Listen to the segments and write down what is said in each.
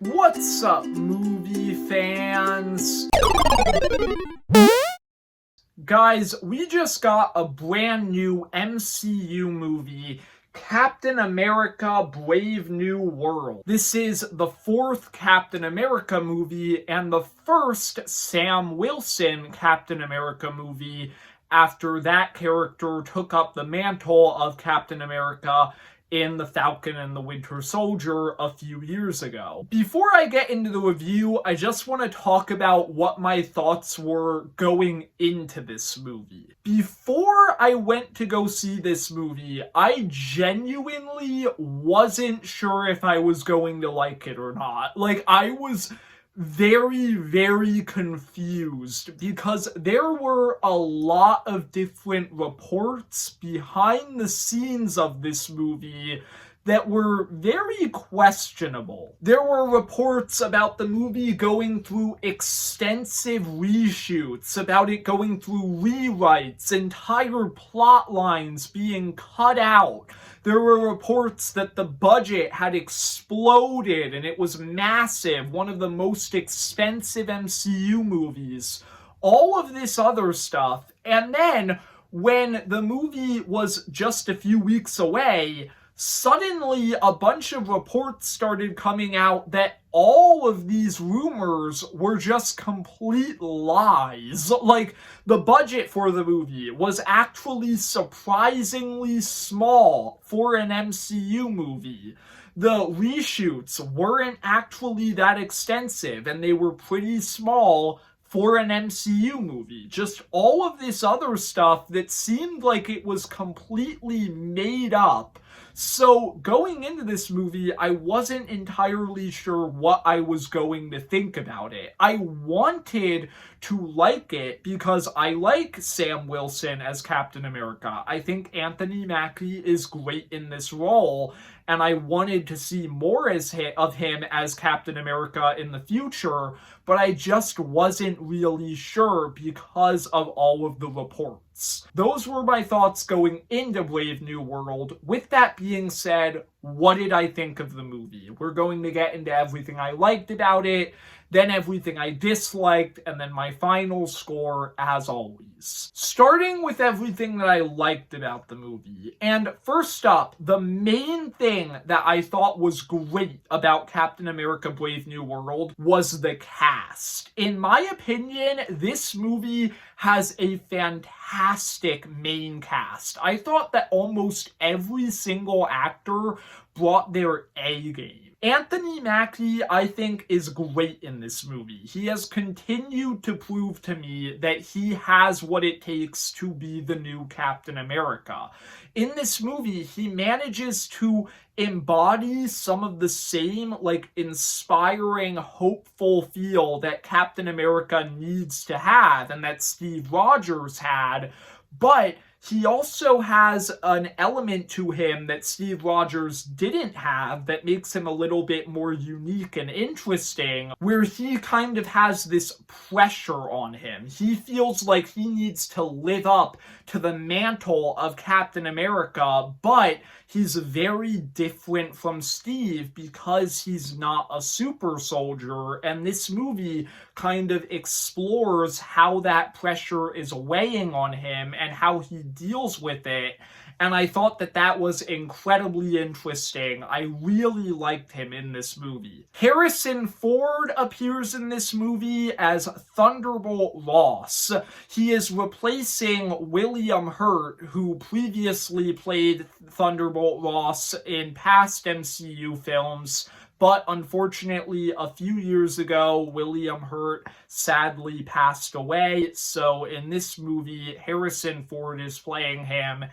What's up, movie fans? Guys, we just got a brand new MCU movie, Captain America Brave New World. This is the fourth Captain America movie and the first Sam Wilson Captain America movie after that character took up the mantle of Captain America in The Falcon and the Winter Soldier a few years ago. Before I get into the review, I just want to talk about what my thoughts were going into this movie. Before I went to go see this movie, I genuinely wasn't sure if I was going to like it or not. I was very, very confused because there were a lot of different reports behind the scenes of this movie that were very questionable. There were reports about the movie going through extensive reshoots, about it going through rewrites, entire plot lines being cut out. There were reports that the budget had exploded and it was massive, one of the most expensive MCU movies. All of this other stuff. And then, when the movie was just a few weeks away, suddenly a bunch of reports started coming out that all of these rumors were just complete lies. The budget for the movie was actually surprisingly small for an MCU movie. The reshoots weren't actually that extensive, and they were pretty small for an MCU movie. Just all of this other stuff that seemed like it was completely made up. So going into this movie, I wasn't entirely sure what I was going to think about it. I wanted to like it because I like Sam Wilson as Captain America. I think Anthony Mackie is great in this role, and I wanted to see more of him as Captain America in the future, but I just wasn't really sure because of all of the reports. Those were my thoughts going into Brave New World. With that being said, what did I think of the movie? We're going to get into everything I liked about it, then everything I disliked, and then my final score as always. Starting with everything that I liked about the movie. And first up, the main thing that I thought was great about Captain America Brave New World was the cast. In my opinion, this movie has a fantastic main cast. I thought that almost every single actor brought their A game. Anthony Mackie, I think, is great in this movie. He has continued to prove to me that he has what it takes to be the new Captain America. In this movie, he manages to embody some of the same, inspiring, hopeful feel that Captain America needs to have and that Steve Rogers had, but he also has an element to him that Steve Rogers didn't have that makes him a little bit more unique and interesting, where he kind of has this pressure on him. He feels like he needs to live up to the mantle of Captain America, but he's very different from Steve because he's not a super soldier, and this movie kind of explores how that pressure is weighing on him and how he deals with it. And I thought that that was incredibly interesting. I really liked him in this movie. Harrison Ford appears in this movie as Thunderbolt Ross. He is replacing William Hurt, who previously played Thunderbolt Ross in past MCU films. But unfortunately, a few years ago, William Hurt sadly passed away. So in this movie, Harrison Ford is playing him.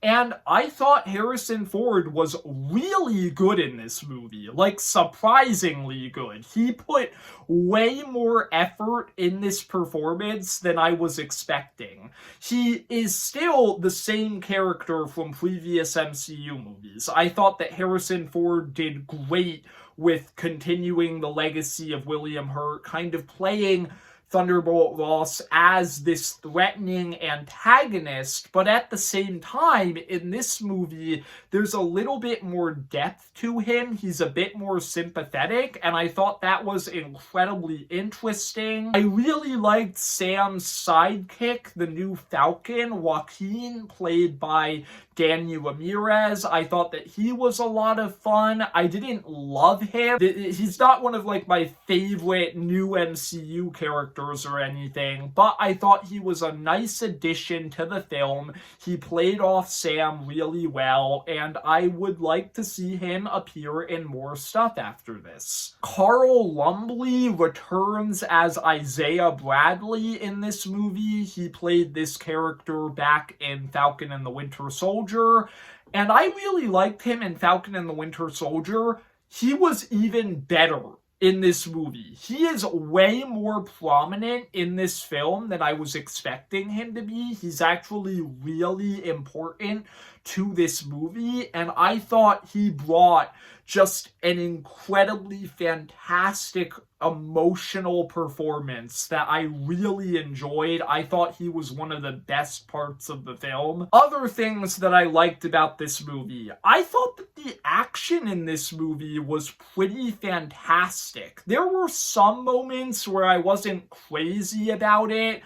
And I thought Harrison Ford was really good in this movie, surprisingly good. He put way more effort in this performance than I was expecting. He is still the same character from previous MCU movies. I thought that Harrison Ford did great with continuing the legacy of William Hurt, kind of playing Thunderbolt Ross as this threatening antagonist, but at the same time, in this movie, there's a little bit more depth to him. He's a bit more sympathetic, and I thought that was incredibly interesting. I really liked Sam's sidekick, the new Falcon, Joaquin, played by Daniel Ramirez. I thought that he was a lot of fun. I didn't love him. He's not one of like my favorite new MCU characters or anything, but I thought he was a nice addition to the film. He played off Sam really well, and I would like to see him appear in more stuff after this. Carl Lumbly returns as Isaiah Bradley in this movie. He played this character back in Falcon and the Winter Soldier, and I really liked him in Falcon and the Winter Soldier. He was even better in this movie. He is way more prominent in this film than I was expecting him to be. He's actually really important to this movie, and I thought he brought just an incredibly fantastic emotional performance that I really enjoyed. I thought he was one of the best parts of the film. Other things that I liked about this movie, I thought that the action in this movie was pretty fantastic. There were some moments where I wasn't crazy about it.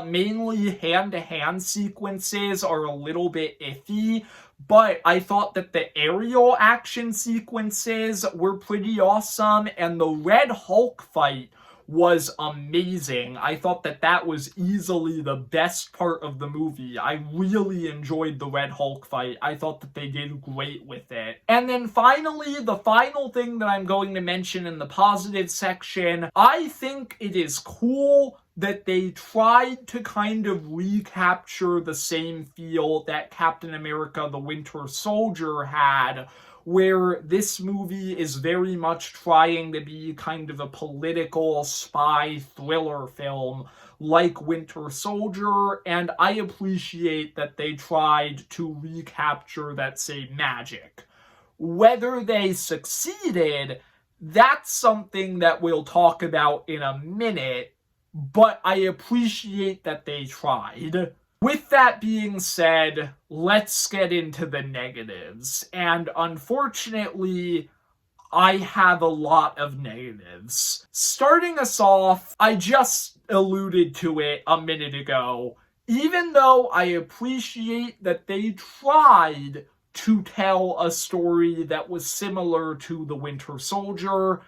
Mainly hand-to-hand sequences are a little bit iffy, but I thought that the aerial action sequences were pretty awesome, and the Red Hulk fight was amazing. I thought that that was easily the best part of the movie. I really enjoyed the Red Hulk fight. I thought that they did great with it. And then finally, the final thing that I'm going to mention in the positive section, I think it is cool that they tried to kind of recapture the same feel that Captain America: The Winter Soldier had, where this movie is very much trying to be kind of a political spy thriller film like Winter Soldier, and I appreciate that they tried to recapture that same magic. Whether they succeeded, that's something that we'll talk about in a minute, but I appreciate that they tried. With that being said, let's get into the negatives. And unfortunately, I have a lot of negatives. Starting us off, I just alluded to it a minute ago. Even though I appreciate that they tried to tell a story that was similar to The Winter Soldier,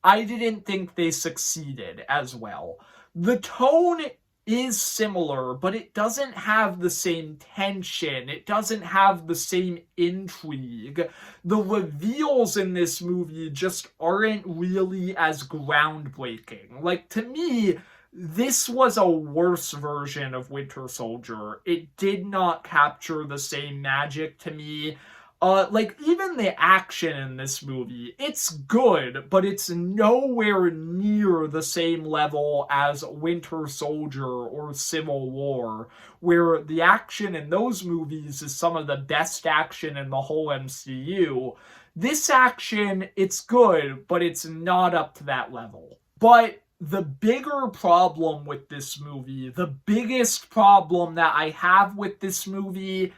I didn't think they succeeded as well. The tone is similar, but it doesn't have the same tension. It doesn't have the same intrigue. The reveals in this movie just aren't really as groundbreaking. Like, to me, this was a worse version of Winter Soldier. It did not capture the same magic to me. Even the action in this movie, it's good, but it's nowhere near the same level as Winter Soldier or Civil War, where the action in those movies is some of the best action in the whole MCU. This action, it's good, but it's not up to that level. But the bigger problem with this movie, the biggest problem that I have with this movie,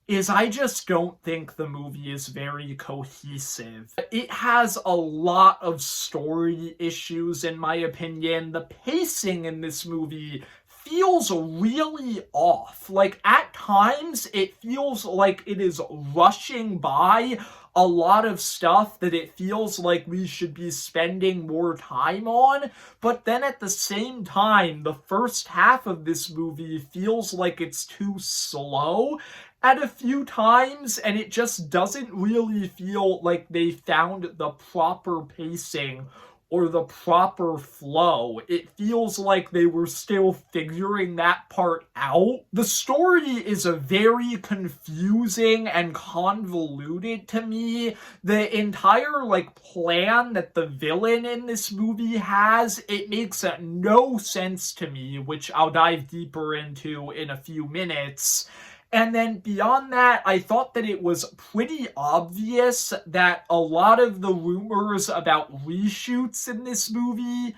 is I just don't think the movie is very cohesive. It has a lot of story issues, in my opinion. The pacing in this movie feels really off. Like, at times, it feels like it is rushing by a lot of stuff that it feels like we should be spending more time on, but then at the same time, the first half of this movie feels like it's too slow at a few times, and it just doesn't really feel like they found the proper pacing or the proper flow. It feels like they were still figuring that part out. The story is a very confusing and convoluted to me. The entire, plan that the villain in this movie has, it makes no sense to me, which I'll dive deeper into in a few minutes. And then beyond that, I thought that it was pretty obvious that a lot of the rumors about reshoots in this movie,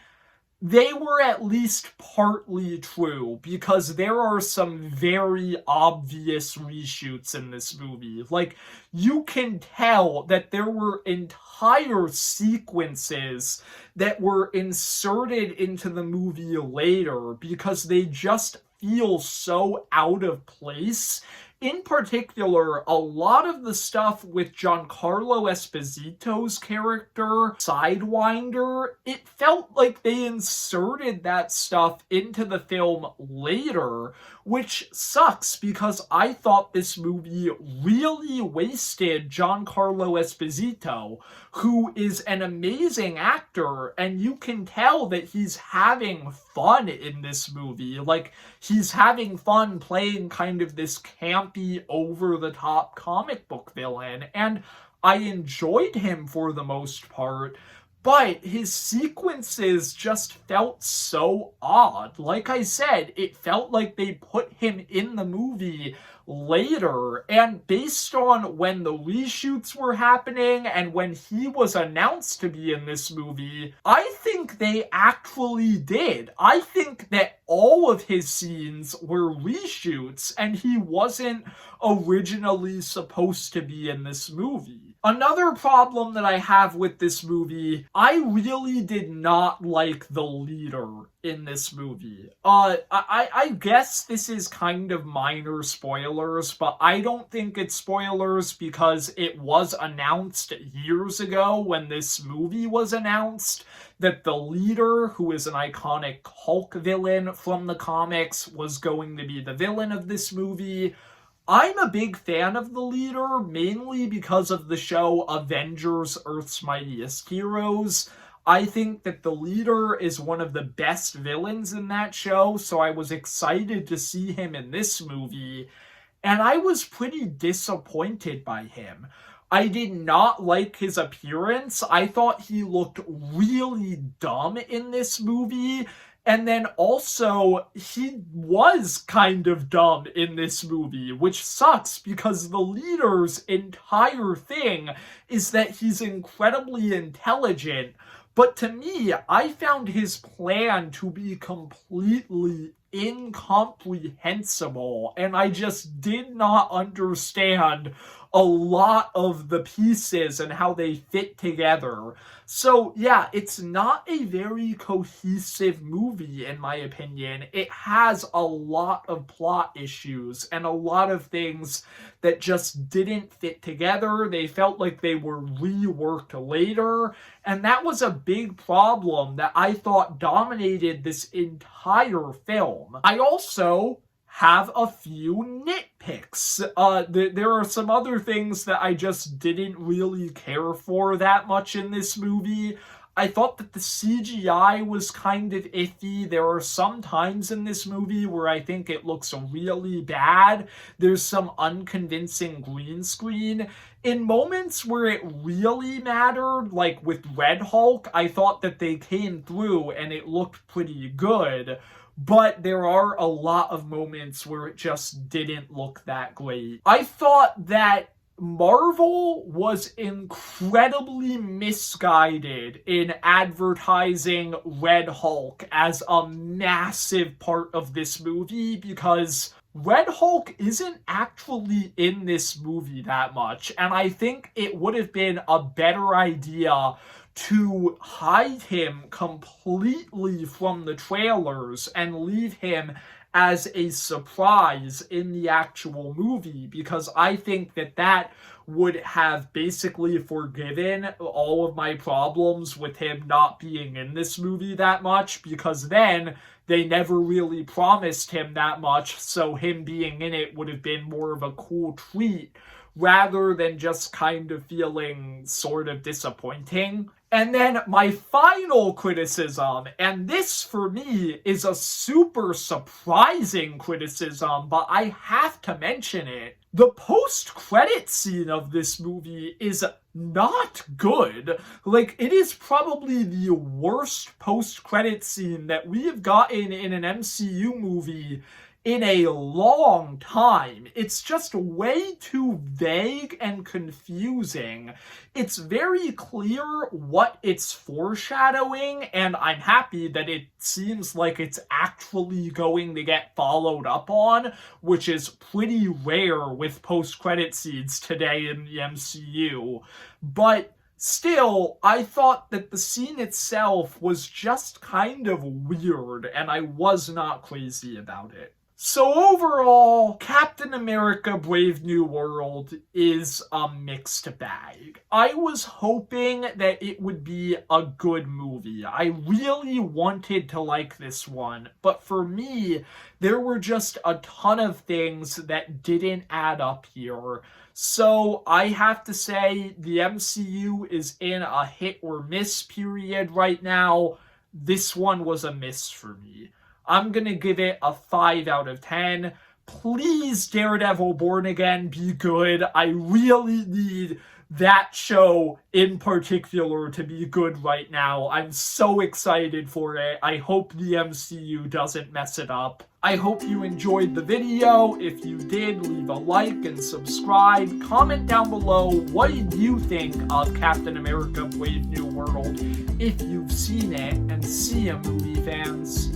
they were at least partly true, because there are some very obvious reshoots in this movie. Like, you can tell that there were entire sequences that were inserted into the movie later because they just feel so out of place. In particular, a lot of the stuff with Giancarlo Esposito's character, Sidewinder, it felt like they inserted that stuff into the film later, which sucks because I thought this movie really wasted Giancarlo Esposito, who is an amazing actor, and you can tell that he's having fun in this movie. Like, he's having fun playing kind of this campy, over-the-top comic book villain, and I enjoyed him for the most part, but his sequences just felt so odd. Like I said, it felt like they put him in the movie later, and based on when the reshoots were happening and when he was announced to be in this movie, I think they actually did. I think that all of his scenes were reshoots and he wasn't originally supposed to be in this movie. Another problem that I have with this movie, I really did not like the leader in this movie. I guess this is kind of minor spoilers, but I don't think it's spoilers because it was announced years ago when this movie was announced that the leader, who is an iconic Hulk villain from the comics, was going to be the villain of this movie. I'm a big fan of the leader, mainly because of the show Avengers: Earth's Mightiest Heroes. I think that the leader is one of the best villains in that show, so I was excited to see him in this movie, and I was pretty disappointed by him. I did not like his appearance. I thought he looked really dumb in this movie. And then also, he was kind of dumb in this movie, which sucks because the leader's entire thing is that he's incredibly intelligent. But to me, I found his plan to be completely incomprehensible, and I just did not understand a lot of the pieces and how they fit together. So yeah, it's not a very cohesive movie in my opinion. It has a lot of plot issues and a lot of things that just didn't fit together. They felt like they were reworked later, and that was a big problem that I thought dominated this entire film. I also have a few nitpicks. There are some other things that I just didn't really care for that much in this movie. I thought that the CGI was kind of iffy. There are some times in this movie where I think it looks really bad. There's some unconvincing green screen. In moments where it really mattered, like with Red Hulk, I thought that they came through and it looked pretty good. But there are a lot of moments where it just didn't look that great. I thought that Marvel was incredibly misguided in advertising Red Hulk as a massive part of this movie because Red Hulk isn't actually in this movie that much, and I think it would have been a better idea to hide him completely from the trailers and leave him as a surprise in the actual movie, because I think that that would have basically forgiven all of my problems with him not being in this movie that much, because then they never really promised him that much, so him being in it would have been more of a cool treat rather than just kind of feeling sort of disappointing. And then my final criticism, and this for me is a super surprising criticism, but I have to mention it. The post-credit scene of this movie is not good. Like, it is probably the worst post-credit scene that we have gotten in an MCU movie in a long time. It's just way too vague and confusing. It's very clear what it's foreshadowing, and I'm happy that it seems like it's actually going to get followed up on, which is pretty rare with post-credit scenes today in the MCU. But still, I thought that the scene itself was just kind of weird, and I was not crazy about it. So overall, Captain America Brave New World is a mixed bag. I was hoping that it would be a good movie. I really wanted to like this one, but for me, there were just a ton of things that didn't add up here. So I have to say the MCU is in a hit or miss period right now. This one was a miss for me. I'm gonna give it a 5 out of 10. Please, Daredevil Born Again, be good. I really need that show in particular to be good right now. I'm so excited for it. I hope the MCU doesn't mess it up. I hope you enjoyed the video. If you did, leave a like and subscribe. Comment down below, what did you think of Captain America Brave New World if you've seen it, and see ya, movie fans.